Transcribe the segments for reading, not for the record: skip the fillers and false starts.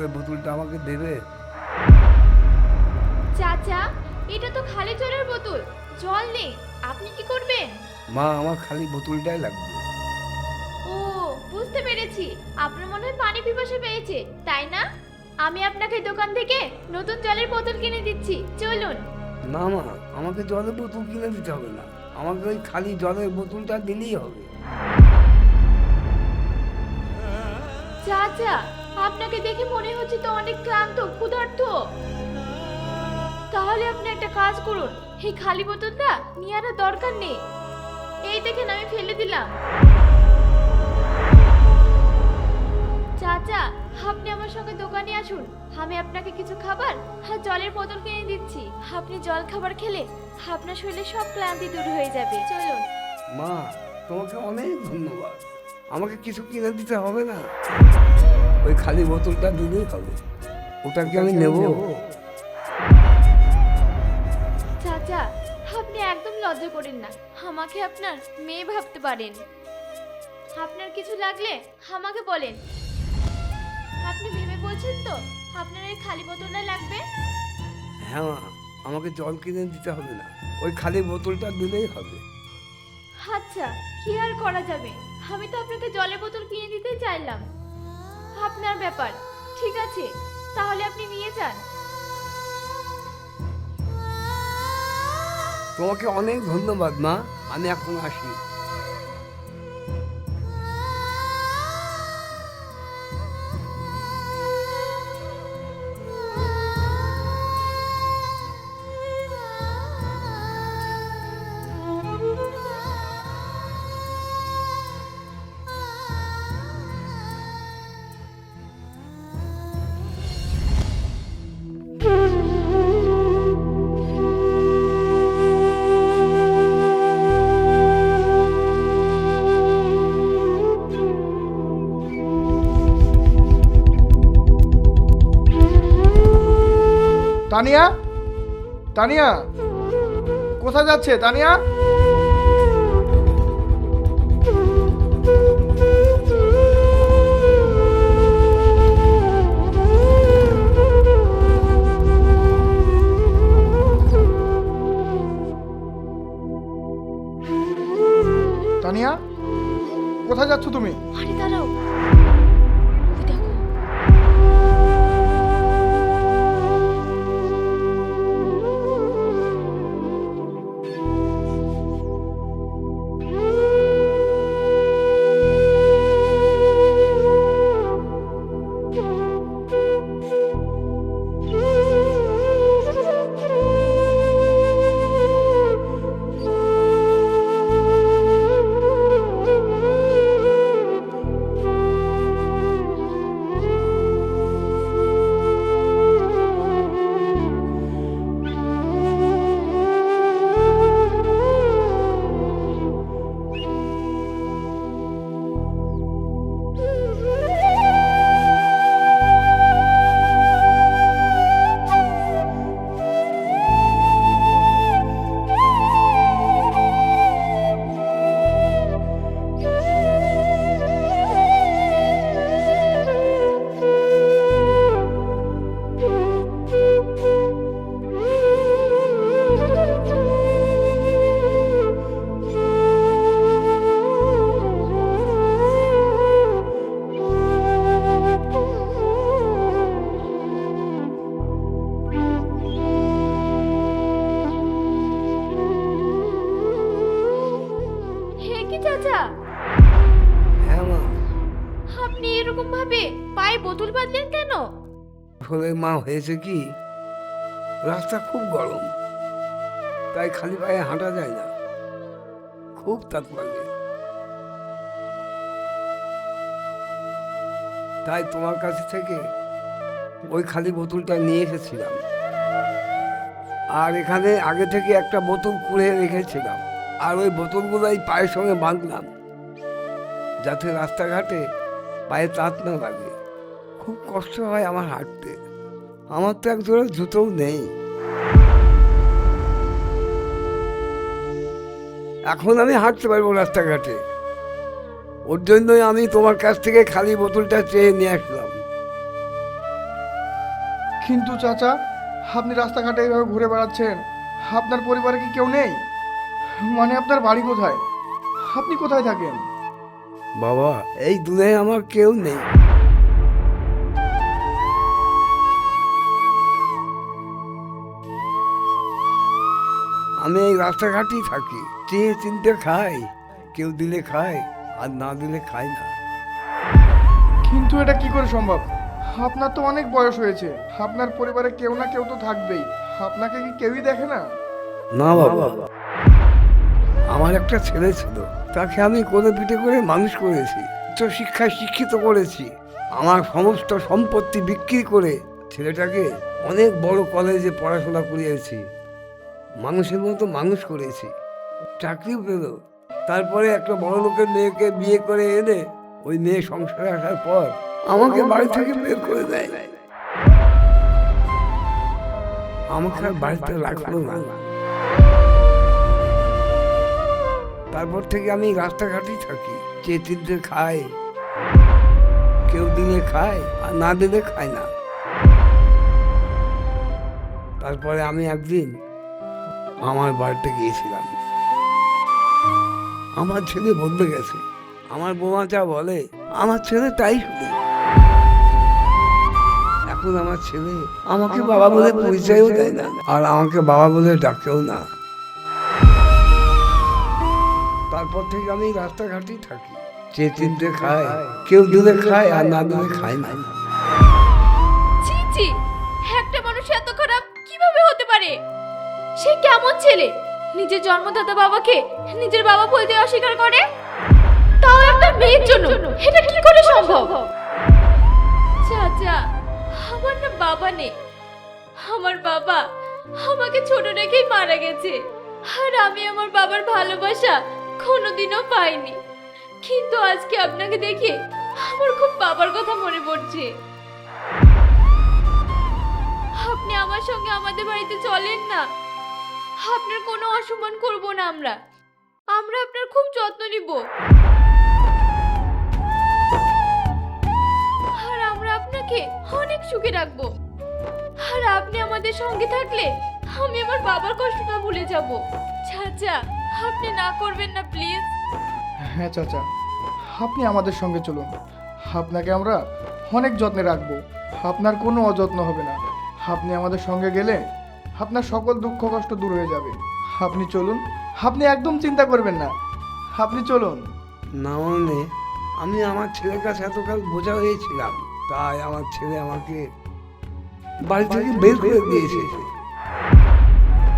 জলের বোতলটা আমাকে দেবে? চাচা, এটা তো খালি জলের বোতল, জল নেই, আপনি কি করবেন? মা, আমার খালি বোতলটাই লাগবে। ও, বুঝতে পেরেছি, আপনার মনে হয় পানি পিপাসা পেয়েছে, তাই না? আমি আপনাকে দোকান থেকে নতুন জলের বোতল কিনে দিচ্ছি, চলুন। না মা, আমাকে জলের বোতল কিনে দিতে হবে না, আমাকে ওই খালি জলের বোতলটা দিলেই হবে। চাচা, আপনাকে দেখে মনে হচ্ছে তো অনেক ক্লান্ত, ক্ষুধার্ত। তাহলে আপনি একটা কাজ করুন, এই খালি বোতলটা নিয়ে আনার দরকার নেই। এই দেখেন, আমি ফেলে দিলাম। চাচা, আপনি আমার সঙ্গে দোকানে আসুন, আমি আপনাকে কিছু খাবার আর জলের বোতল কিনে দিচ্ছি। আপনি জল খাবার খেলে আপনার শরীরে সব ক্লান্তি দূর হয়ে যাবে, চলুন। মা, তোমাকে অনেক ধন্যবাদ, আমাকে কিছু কিনে দিতে হবে না, ওই খালি বোতলটা দিলেই হবে। ওটা কি আমি নেব? চাচা, আপনি একদম লজ্জা করেন না, আমাকে আপনার মেয়ে ভাবতে পারেন। আপনার কিছু লাগলে আমাকে বলেন। আপনি ভেবে বলছেন তো আপনার এই খালি বোতলটা লাগবে? হ্যাঁ মা, আমাকে জল কিনে দিতে হবে না, ওই খালি বোতলটা দিলেই হবে। আচ্ছা, কি আর করা যাবে, আমি তো আপনাকে জলের বোতল কিনে দিতে চাইলাম। আপনার ব্যাপার, ঠিক আছে, তাহলে আপনি নিয়ে যান। তোমাকে অনেক ধন্যবাদ মা, আমি এখন আসি। তানিয়া, তানিয়া, কোথায় যাচ্ছে তানিয়া? তানিয়া, কোথায় যাচ্ছ তুমি? আরে দাঁড়াও, ওই দেখো। হে কি চাচা, হ্যাঁ মা, আপনি এরকম ভাবে পায়ে বোতল বাঁধলেন কেন? আসলে মা হয়েছে কি, রাস্তা খুব গরম, তাই খালি পায়ে হাঁটা যায় না, খুব তাপ লাগে, তাই তোমার কাছে থেকে ওই খালি বোতলটা নিয়ে এসেছিলাম। আর এখানে আগে থেকে একটা বোতল কুড়ে রেখেছিলাম, আর ওই বোতলগুলোই পায়ের সঙ্গে বাঁধলাম, যাতে রাস্তাঘাটে পায়ে তাত না লাগে। খুব কষ্ট হয় আমার হাঁটতে, আমার তো এক জোড়া জুতোও নেই। এখন আমি হাঁটতে পারবো রাস্তাঘাটে, ওর জন্যই আমি তোমার কাছ থেকে খালি বোতলটা চেয়ে নিয়ে আসলাম। কিন্তু চাচা, আপনি রাস্তাঘাটে এইভাবে ঘুরে বেড়াচ্ছেন, আপনার পরিবারে কি কেউ নেই? মানে আপনার বাড়ি কোথায়? আপনি কোথায় থাকেন? বাবা, এই দুনিয়ায় আমার কেউ নেই। আমি এই রাস্তাঘাটেই থাকি, চেয়ে চিনতে খাই, কেউ দিলে খায় আর না দিলে খায় না। কিন্তু এটা কি করে সম্ভব? আপনার তো অনেক বয়স হয়েছে, আপনার পরিবারে কেউ না কেউ তো থাকবেই। আপনাকে কি কেউই দেখে না? না বাবা, আমার একটা ছেলে ছিল, তাকে আমি কোলে পিঠে করে মানুষ করেছি, তো শিক্ষায় শিক্ষিত করেছি। আমার সমস্ত সম্পত্তি বিক্রি করে ছেলেটাকে অনেক বড় কলেজে পড়াশোনা করিয়েছি, মানুষের মতো মানুষ করেছি, চাকরিও পেল। তারপরে একটা বড় লোকের মেয়েকে বিয়ে করে এনে ওই মেয়ে সংসারে আসার পর আমাকে বাড়ি থেকে বের করে দেয়। আমাকে আর বাড়িতে রাখলো না। তারপর থেকে আমি রাস্তাঘাটেই থাকি, চেয়ে চিনতে খাই, কেউ দিলে খায় আর না দিলে খায় না। তারপরে আমি একদিন আমার বাড়িতে গিয়েছিলাম। আমার ছেলে বদলে গেছে, আমার বৌমা যা বলে আমার ছেলে তাই শুনে। এখন আমার ছেলে আমাকে বাবা বলে পরিচয়ও দেয় না, আর আমাকে বাবা বলে ডাকেও না। তারপর থেকে আমি রাস্তাঘাটেই থাকি, চেয়ে চিনতে খাই, কেউ দিলে খায় আর না দিলে খায় না। ছি ছি, একটা মানুষ এত খারাপ কিভাবে হতে পারে? সে কেমন ছেলে, নিজের জন্মদাতা বাবাকে নিজের বাবা বলতে অস্বীকার করে, তাও একটা মেয়ের জন্য? এটা কি করে সম্ভব? চাচা, আমার না বাবা নেই। আমার বাবা আমাকে ছোট রেখেই মারা গেছে, আর আমি আমার বাবার ভালোবাসা কোনোদিনও পাইনি। কিন্তু আজকে আপনাকে দেখে আমার খুব বাবার কথা মনে পড়ছে। আপনি আমার সঙ্গে আমাদের বাড়িতে চলেন না, আপনার কোনো অসম্মান করব না। আমরা আপনার খুব যত্ন নিব, আর আমরা আপনাকে অনেক সুখে রাখবো। আর আপনি আমাদের সঙ্গে থাকলে আমি আমার বাবার কষ্টটা ভুলে যাব। চাচা, আপনি না করবেন না প্লিজ। হ্যাঁ চাচা, আপনি আমাদের সঙ্গে চলুন, আপনাকে আমরা অনেক যত্নে রাখবো, আপনার কোনো অযত্ন হবে না। আপনি আমাদের সঙ্গে গেলে আপনার সকল দুঃখ কষ্ট দূর হয়ে যাবে। আপনি চলুন, আপনি একদম চিন্তা করবেন না, আপনি চলুন। না মানে আমি আমার ছেলের কাছে এতকাল বোঝা হয়েছিলাম, তাই আমার ছেলে আমাকে বাড়ি থেকে বের করে দিয়েছে।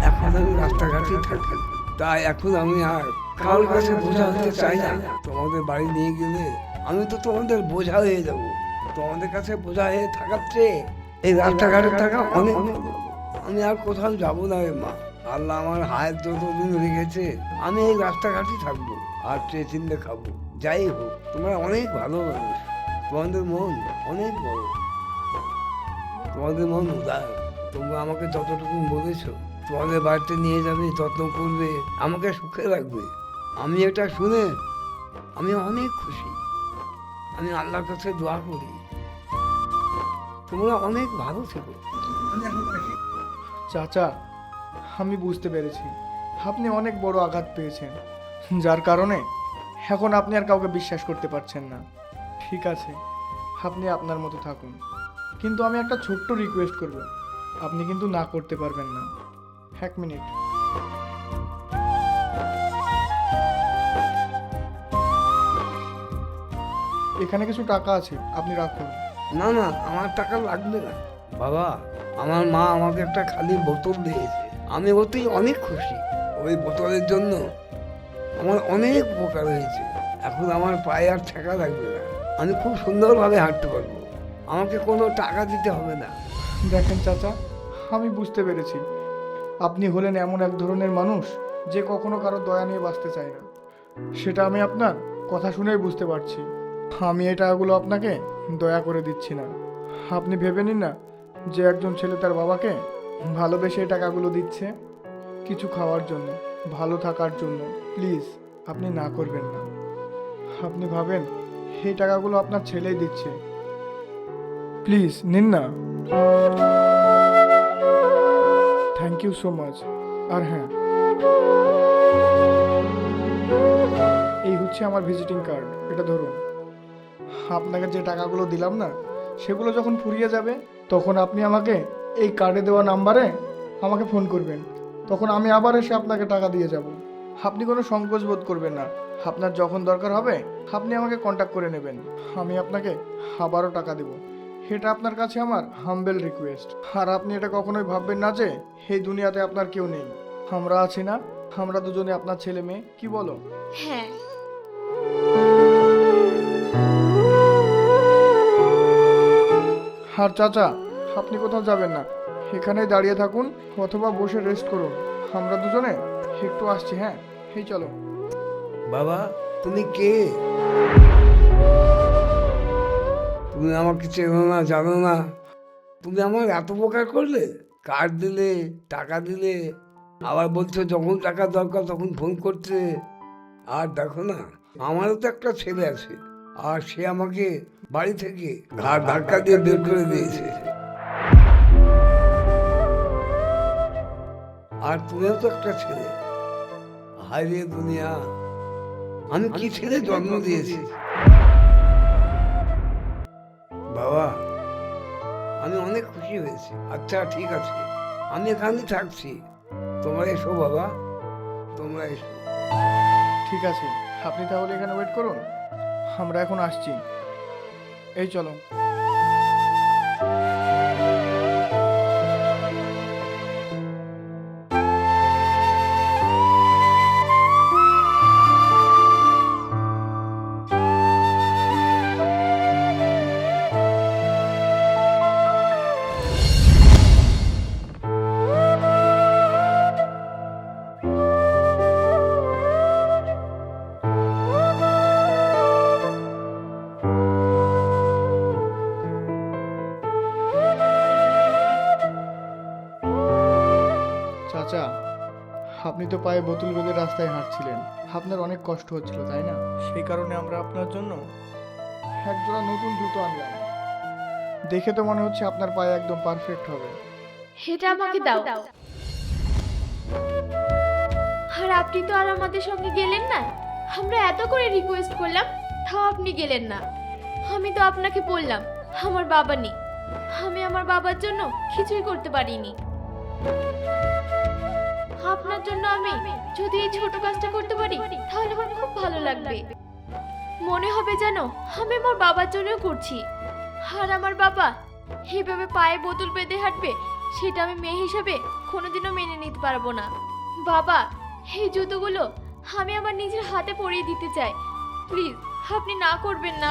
এখন আমি রাস্তাঘাটেই থাকি, তাই এখন আমি আর কারোর কাছে বোঝা হতে চাই না। তোমাদের বাড়ি নিয়ে গেলে আমি তো তোমাদের বোঝা হয়ে যাব। তোমাদের কাছে বোঝা হয়ে থাকার চেয়ে এই রাস্তাঘাটে থাকা অনেক ভালো। আমি আর কোথাও যাবো না রে মা। আল্লাহ আমার হায়াত যতদিন রেখেছে আমি এই রাস্তাঘাটেই থাকবো আর চেয়ে চিনতে খাবো। যাই হোক, তোমরা অনেক ভালো মানুষ, তোমাদের মন অনেক বড়, তোমাদের মন উদার। তোমরা আমাকে যতটুকু বলেছো, তোমাদের বাড়িতে নিয়ে যাবে, যত্ন করবে, আমাকে সুখে রাখবে, আমি এটা শুনে আমি অনেক খুশি। আমি আল্লাহর কাছে দোয়া করি তোমরা অনেক ভালো থেকো। চাচা, আমি বুঝতে পেরেছি আপনি অনেক বড় আঘাত পেয়েছেন, যার কারণে এখন আপনি আর কাউকে বিশ্বাস করতে পারছেন না। ঠিক আছে, আপনি আপনার মতো থাকুন, কিন্তু আমি একটা ছোট্ট রিকোয়েস্ট করব, আপনি কিন্তু না করতে পারবেন না। 1 মিনিট। এখানে কিছু টাকা আছে, আপনি রাখুন। না না, আমার টাকা লাগবে না বাবা। আমার মা আমাকে একটা খালি বোতল দিয়েছে, আমি ওতেই অনেক খুশি। ওই বোতলের জন্য আমার অনেক উপকার হয়েছে। এখন আমার পায়ে আর ঠেকা লাগবে না, আমি খুব সুন্দরভাবে হাঁটতে পারবো, আমাকে কোনো টাকা দিতে হবে না। দেখেন চাচা, আমি বুঝতে পেরেছি আপনি হলেন এমন এক ধরনের মানুষ যে কখনো কারো দয়া নিয়ে বাঁচতে চায় না। সেটা আমি আপনার কথা শুনেই বুঝতে পারছি। আমি এই টাকাগুলো আপনাকে দয়া করে দিচ্ছি না। আপনি ভেবে নিন না যে একজন ছেলে তার বাবাকে ভালোবেসে এই টাকাগুলো দিচ্ছে কিছু খাওয়ার জন্য, ভালো থাকার জন্য। প্লিজ, আপনি না করবেন না। আপনি ভাবেন এই টাকাগুলো আপনার ছেলেই দিচ্ছে। প্লিজ নিন না। You so much. আর হ্যাঁ, এই হচ্ছে আমার ভিজিটিং কার্ড, এটা ধরুন। আপনাকে যে টাকাগুলো দিলাম না, সেগুলো যখন ফুরিয়ে যাবে তখন আপনি আমাকে এই কার্ডে দেওয়া নাম্বারে আমাকে ফোন করবেন। তখন আমি আবার এসে আপনাকে টাকা দিয়ে যাব। আপনি কোনো সংকোচ বোধ করবেন না। আপনার যখন দরকার হবে আপনি আমাকে কন্ট্যাক্ট করে নেবেন, আমি আপনাকে আবারও টাকা দেব। এটা আপনার কাছে আমার হাম্বেল রিকোয়েস্ট। আর আপনি এটা কখনোই ভাববেন না যে এই দুনিয়াতে আপনার কেউ নেই। আমরা আছি না, আমরা দুজনে আপনার ছেলে মেয়ে, কি বলো? হ্যাঁ। আর চাচা, আপনি কোথাও যাবেন না, এখানেই দাঁড়িয়ে থাকুন অথবা বসে রেস্ট করুন। আমরা দুজনে একটু আসছি। হ্যাঁ, এই চলো। বাবা, তুমি কে? তুমি আমাকে চেনো না, জানো না? তুমি আমার এত উপকার করলে, কার্ড দিলে, টাকা দিলে, আবার বলছো যখন টাকা দরকার তখন ফোন করতে। আর দেখো না, আমারও তো একটা ছেলে আছে, আর সে আমাকে বাড়ি থেকে ঘাড় ধাক্কা দিয়ে বের করে দিয়েছে। আর তুমিও তো একটা ছেলে। হায় রে দুনিয়া, আমি কি ছেলে জন্ম দিয়েছি। বাবা, আমি অনেক খুশি হয়েছি। আচ্ছা ঠিক আছে, আমি এখানেই থাকছি। তোমরা এসো বাবা, তোমরা এসো। ঠিক আছে, আপনি তাহলে এখানে ওয়েট করুন, আমরা এখন আসছি। এই চলো। চাচা, আপনি তো পায়ে বোতল বেঁধে রাস্তায় হাঁটছিলেন, আপনার অনেক কষ্ট হচ্ছিল তাই না? সেই কারণে আমরা আপনার জন্য একজোড়া নতুন জুতো আনলাম। দেখে তো মনে হচ্ছে আপনার পায়ে একদম পারফেক্ট হবে। এটা আমাকে দাও। আর আপনি তো আর আমাদের সঙ্গে গেলেন না। আমরা এত করে রিকোয়েস্ট করলাম, তাও আপনি গেলেন না। আমি তো আপনাকে বললাম আমার বাবা নেই, আমি আমার বাবার জন্য কিছুই করতে পারিনি। আপনার জন্য আমি যদি এই ছোট কাজটা করতে পারি তাহলে আমার খুব ভালো লাগবে। মনে হবে যেন আমি আমার বাবার জন্য করছি। আর আমার বাবা এইভাবে পায়ে বোতল বেঁধে হাঁটবে, সেটা আমি মেয়ে হিসেবে কোনোদিনও মেনে নিতে পারবো না। বাবা, এই জুতোগুলো আমি আমার নিজের হাতে পরিয়ে দিতে চাই, প্লিজ আপনি না করবেন না।